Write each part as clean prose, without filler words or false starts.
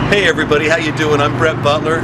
Hey everybody, how you doing? I'm Brett Butler.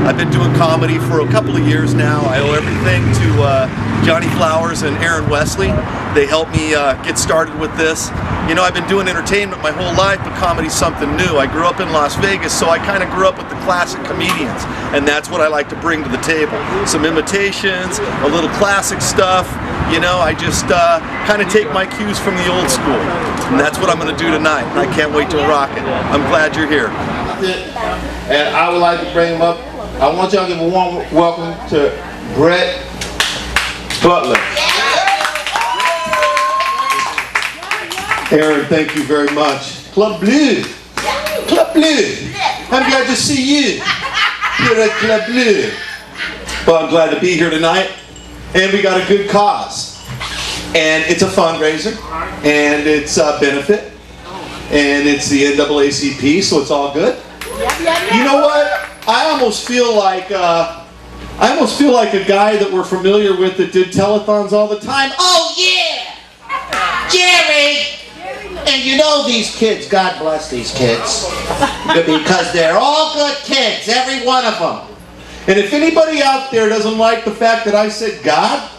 I've been doing comedy for a couple of years now. I owe everything to Johnny Flowers and Aaron Wesley. They helped me get started with this. You know, I've been doing entertainment my whole life, but comedy's something new. I grew up in Las Vegas, so I kind of grew up with the classic comedians, and that's what I like to bring to the table. Some imitations, a little classic stuff. You know, I just kind of take my cues from the old school, and that's what I'm going to do tonight, and I can't wait to rock it. I'm glad you're here. And I would like to bring him up. I want y'all to give a warm welcome to Brett Butler. Aaron, thank you very much. Club Bleu. Club Bleu. I'm glad to see you here at Club Bleu. Well, I'm glad to be here tonight. And we got a good cause. And it's a fundraiser. And it's a benefit. And it's the NAACP, so it's all good. You know what? I almost feel like a guy that we're familiar with that did telethons all the time. Oh yeah, Jerry. And you know these kids, God bless these kids, because they're all good kids, every one of them. And if anybody out there doesn't like the fact that I said God,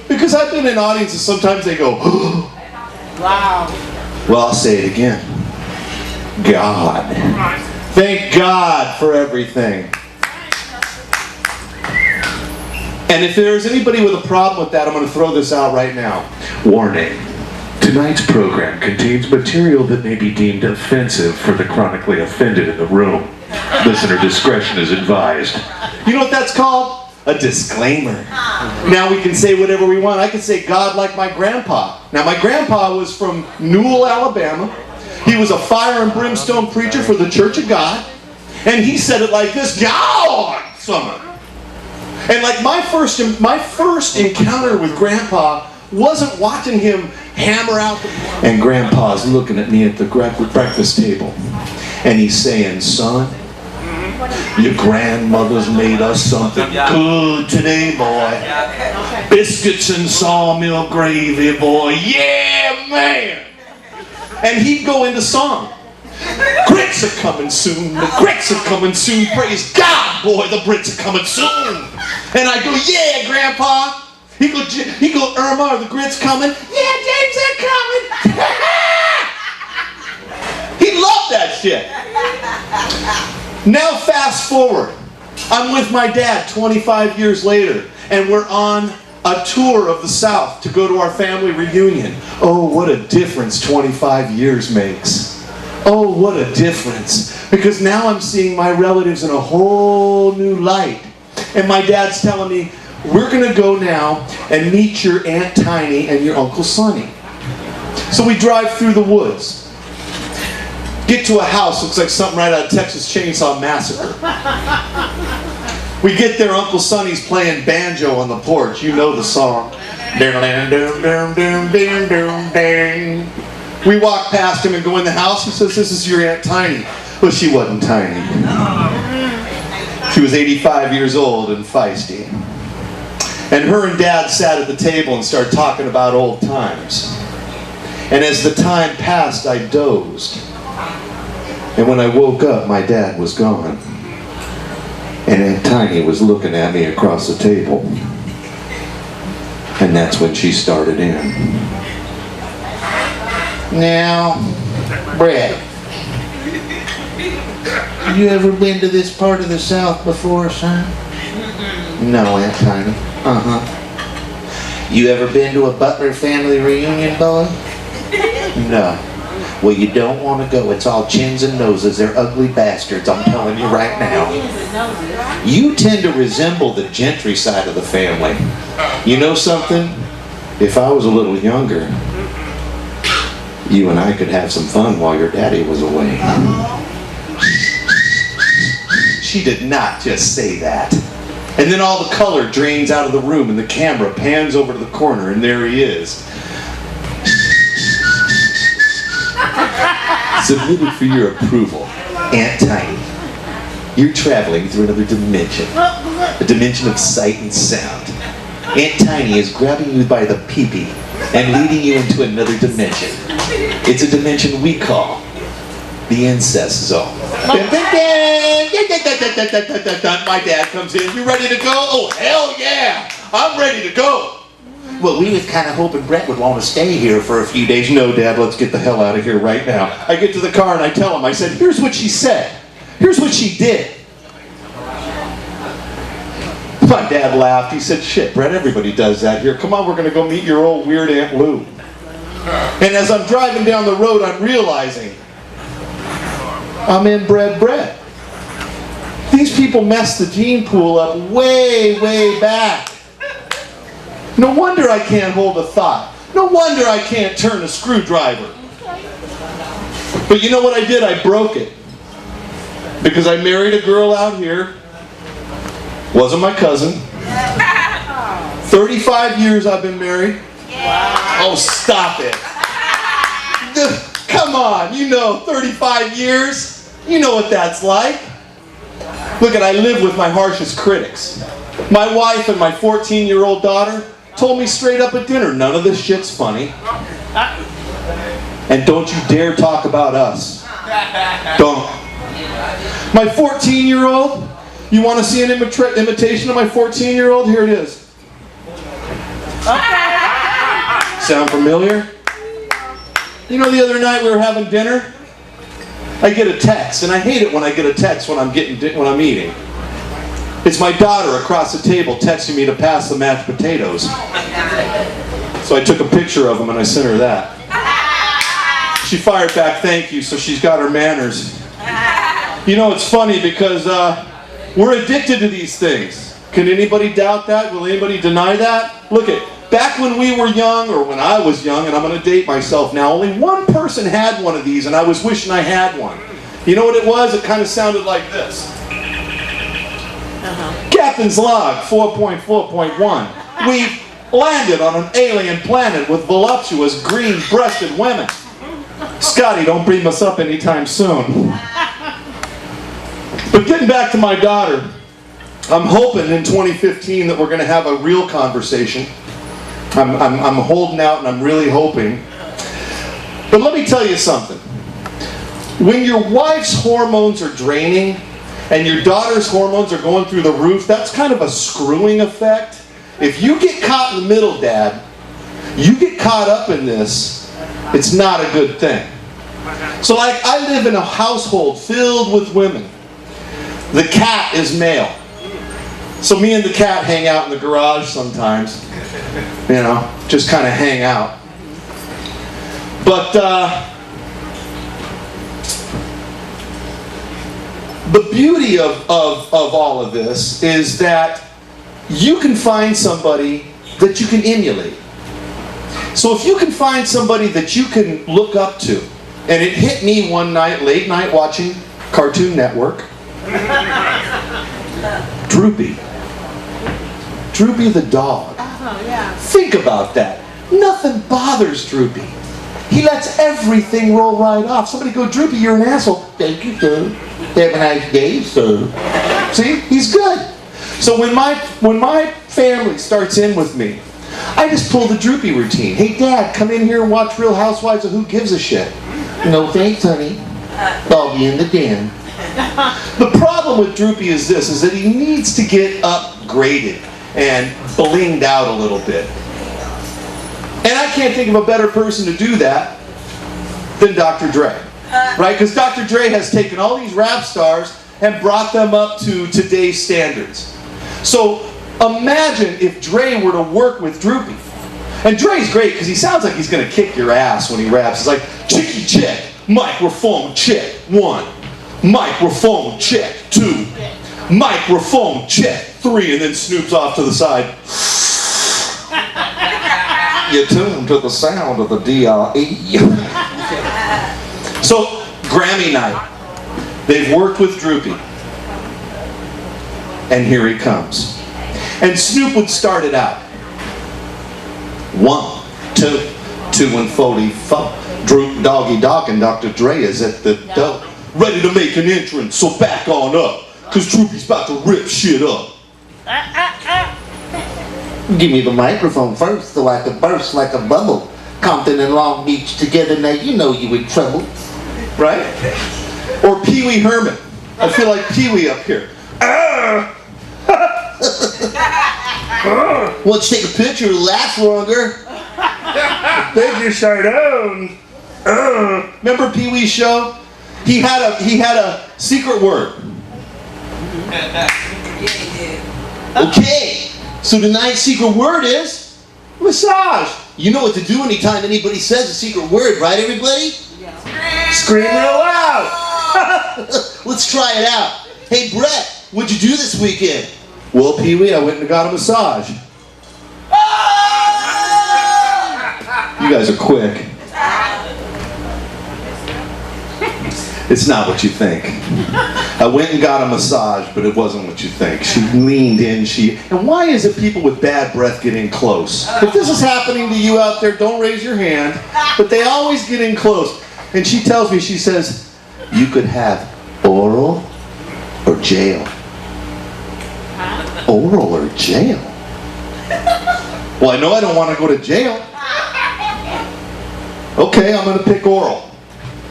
because I've been in audiences, sometimes they go, wow. Well, I'll say it again. God. Thank God for everything. And if there's anybody with a problem with that, I'm going to throw this out right now. Warning. Tonight's program contains material that may be deemed offensive for the chronically offended in the room. Listener discretion is advised. You know what that's called? A disclaimer. Now we can say whatever we want. I can say God like my grandpa. Now my grandpa was from Newell, Alabama. He was a fire and brimstone preacher for the Church of God. And he said it like this, God, son. And like my first encounter with Grandpa wasn't watching him hammer out the... And Grandpa's looking at me at the breakfast table. And he's saying, son, your grandmother's made us something good today, boy. Biscuits and sawmill gravy, boy. Yeah, man. And he'd go into song. Grits are coming soon. The grits are coming soon. Praise God, boy, the Brits are coming soon. And I go, yeah, Grandpa. He go, Irma, are the grits coming? Yeah, James, they're coming. He loved that shit. Now fast forward. I'm with my dad 25 years later, and we're on a tour of the South to go to our family reunion. Oh, what a difference 25 years makes. Oh, what a difference. Because now I'm seeing my relatives in a whole new light. And my dad's telling me, we're going to go now and meet your Aunt Tiny and your Uncle Sonny. So we drive through the woods. Get to a house, looks like something right out of Texas Chainsaw Massacre. We get there, Uncle Sonny's playing banjo on the porch. You know the song. We walk past him and go in the house. He says, this is your Aunt Tiny. Well, she wasn't tiny. She was 85 years old and feisty. And her and Dad sat at the table and started talking about old times. And as the time passed, I dozed. And when I woke up, my dad was gone. And Aunt Tiny was looking at me across the table. And that's when she started in. Now, Brett, you ever been to this part of the South before, son? No, Aunt Tiny. You ever been to a Butler family reunion, boy? No. Well, you don't want to go. It's all chins and noses. They're ugly bastards, I'm telling you right now. You tend to resemble the gentry side of the family. You know something? If I was a little younger, you and I could have some fun while your daddy was away. She did not just say that. And then all the color drains out of the room and the camera pans over to the corner and there he is. Submitted for your approval, Aunt Tiny. You're traveling through another dimension. A dimension of sight and sound. Aunt Tiny is grabbing you by the pee-pee and leading you into another dimension. It's a dimension we call the incest zone. My dad comes in. You ready to go? Oh, hell yeah. I'm ready to go. Well, we was kind of hoping Brett would want to stay here for a few days. No, Dad, let's get the hell out of here right now. I get to the car and I tell him, I said, here's what she said. Here's what she did. My dad laughed. He said, shit, Brett, everybody does that here. Come on, we're going to go meet your old weird Aunt Lou. And as I'm driving down the road, I'm realizing I'm inbred Brett. These people messed the gene pool up way, way back. No wonder I can't hold a thought. No wonder I can't turn a screwdriver. But you know what I did? I broke it. Because I married a girl out here. Wasn't my cousin. 35 years I've been married. Oh, stop it. Come on, you know, 35 years. You know what that's like. Look, I live with my harshest critics. My wife and my 14-year-old daughter told me straight up at dinner, none of this shit's funny. And don't you dare talk about us. Don't. My 14-year-old, you want to see an imitation of my 14-year-old? Here it is. Sound familiar? You know, the other night we were having dinner. I get a text, and I hate it when I get a text when I'm eating. It's my daughter across the table texting me to pass the mashed potatoes. So I took a picture of them and I sent her that. She fired back, thank you, so she's got her manners. You know, it's funny because we're addicted to these things. Can anybody doubt that? Will anybody deny that? Look at, back when we were young, or when I was young, and I'm going to date myself now, only one person had one of these, and I was wishing I had one. You know what it was? It kind of sounded like this. Captain's log 4.4.1. We've landed on an alien planet with voluptuous green-breasted women. Scotty, don't beam us up anytime soon. But getting back to my daughter, I'm hoping in 2015 that we're going to have a real conversation. I'm holding out and I'm really hoping. But let me tell you something. When your wife's hormones are draining and your daughter's hormones are going through the roof, that's kind of a screwing effect. If you get caught in the middle, Dad, you get caught up in this, it's not a good thing. So like, I live in a household filled with women. The cat is male. So me and the cat hang out in the garage sometimes. You know, just kind of hang out. But the beauty of all of this is that you can find somebody that you can emulate. So if you can find somebody that you can look up to, and it hit me one night, late night watching Cartoon Network, Droopy. Droopy the dog. Think about that. Nothing bothers Droopy. He lets everything roll right off. Somebody go, Droopy, you're an asshole. Thank you, sir. Have a nice day, sir. See? He's good. So when my family starts in with me, I just pull the Droopy routine. Hey, Dad, come in here and watch Real Housewives of Who Gives a Shit. No thanks, honey. I'll be in the den. The problem with Droopy is this, is that he needs to get upgraded and blinged out a little bit. And I can't think of a better person to do that than Dr. Dre. Right? Because Dr. Dre has taken all these rap stars and brought them up to today's standards. So imagine if Dre were to work with Droopy. And Dre's great because he sounds like he's going to kick your ass when he raps. It's like, chicky check, microphone check, 1. Microphone check, 2. Microphone check, 3. And then Snoop's off to the side. You tune to the sound of the DRE. So, Grammy night. They've worked with Droopy. And here he comes. And Snoop would start it out. 1, 2, 2 and 44. Droop, doggy dog, and Dr. Dre is at the door. Ready to make an entrance, so back on up. Cause Droopy's about to rip shit up. Give me the microphone first so I can burst like a bubble. Compton and Long Beach together, now you know you in trouble. Right? Or Pee Wee Herman. I feel like Pee Wee up here. Why don't you take a picture? It'll last longer. Thank you, Chardon. Remember Pee Wee's show? He had a secret word. Okay, so tonight's secret word is massage. You know what to do anytime anybody says a secret word, right, everybody? Scream real loud. Let's try it out. Hey, Brett, what'd you do this weekend? Well, Pee Wee, I went and got a massage. You guys are quick. It's not what you think. I went and got a massage, but it wasn't what you think. She leaned in, and why is it people with bad breath get in close? If this is happening to you out there, don't raise your hand, but they always get in close. And she tells me, she says, you could have oral or jail. Oral or jail? Well, I know I don't want to go to jail. Okay, I'm going to pick oral.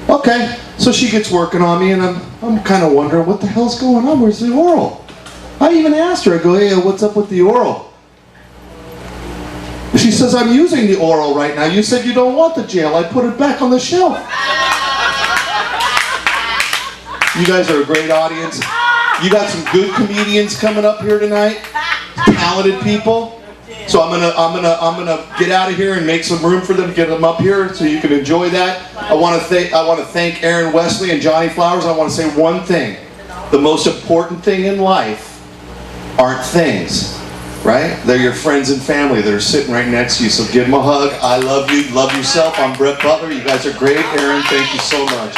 Okay, so she gets working on me, and I'm kind of wondering what the hell's going on. Where's the oral? I even asked her. I go, hey, what's up with the oral? She says, I'm using the oral right now. You said you don't want the jail. I put it back on the shelf. You guys are a great audience. You got some good comedians coming up here tonight. Talented people. So I'm gonna get out of here and make some room for them, get them up here so you can enjoy that. I want to thank Aaron Wesley and Johnny Flowers. I want to say one thing. The most important thing in life aren't things, right? They're your friends and family that are sitting right next to you. So give them a hug. I love you. Love yourself. I'm Brett Butler. You guys are great. Aaron, thank you so much.